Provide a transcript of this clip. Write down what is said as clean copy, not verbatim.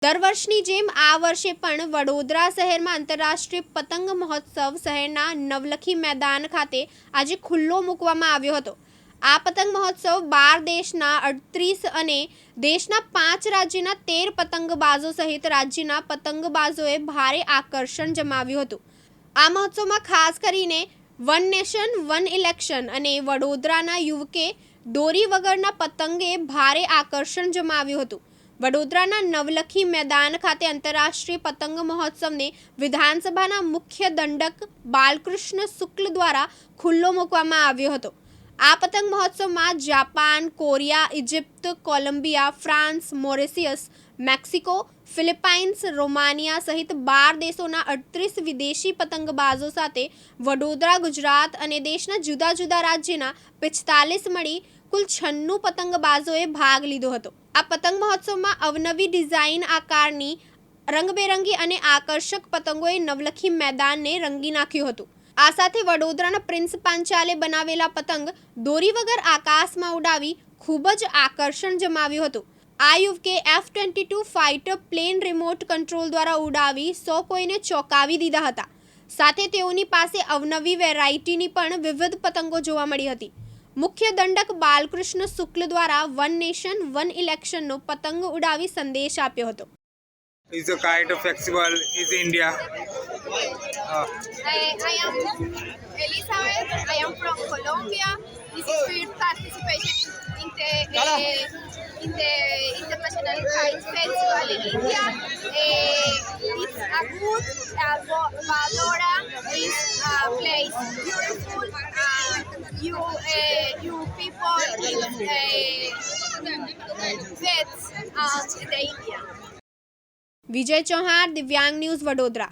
દર વર્ષની જેમ આ વર્ષે પણ વડોદરા શહેરમાં આંતરરાષ્ટ્રીય પતંગ મહોત્સવ શહેરના નવલખી મેદાન ખાતે આજે ખુલ્લો મૂકવામાં આવ્યો હતો। આ પતંગ મહોત્સવ 12 દેશના 38 અને દેશના 5 રાજ્યના 13 પતંગબાજો સહિત રાજ્યના પતંગબાજોએ ભારે આકર્ષણ જમાવ્યું હતું। આ મહોત્સવમાં ખાસ કરીને વન નેશન વન ઇલેક્શન અને વડોદરાના યુવકે દોરી વગરના પતંગે ભારે આકર્ષણ જમાવ્યું હતું। વડોદરાના નવલખી મેદાન ખાતે આંતરરાષ્ટ્રીય પતંગ મહોત્સવને વિધાનસભાના મુખ્ય દંડક બાલકૃષ્ણ શુક્લ દ્વારા ખુલ્લો મૂકવામાં આવ્યો હતો। આ પતંગ મહોત્સવમાં Japan, Korea, Egypt, Columbia, France, Mauritius, Mexico, Philippines, Romania સહિત 12 દેશોના 38 વિદેશી પતંગબાજો સાથે વડોદરા, ગુજરાત અને દેશના જુદા જુદા રાજ્યના 45 મળી કુલ 96 પતંગબાજોએ ભાગ લીધો હતો। આ પતંગ મહોત્સવમાં અવનવી ડિઝાઇન આકારની રંગબેરંગી અને આકર્ષક પતંગોએ નવલખી મેદાનને રંગી નાખ્યું હતું। આ સાથે વડોદરાના પ્રિન્સ પાંચાલે બનાવેલા પતંગ દોરી વગર આકાશમાં ઉડાવી ખૂબ જ આકર્ષણ જમાવ્યું હતું। આ યુવકે F-22 fighter plane remote control દ્વારા ઉડાવી 100 કોઈને ચોંકાવી દીધા હતા। સાથે તેઓની પાસે અવનવી વેરાયટીની પણ વિવિધ પતંગો જોવા મળી હતી। મુખ્ય દંડક બાલકૃષ્ણ શુક્લ દ્વારા વન નેશન વન ઇલેક્શનનો પતંગ ઉડાવી સંદેશ આપ્યો હતો। Is the kite flexible? Is India? I am Elizabeth. I am from Colombia. This is first participation in the International Kite Festival in India. It's a good Valora is a place beautiful. You people vets in the India. વિજય ચૌહાણ, દિવ્યાંગ news, Vadodara.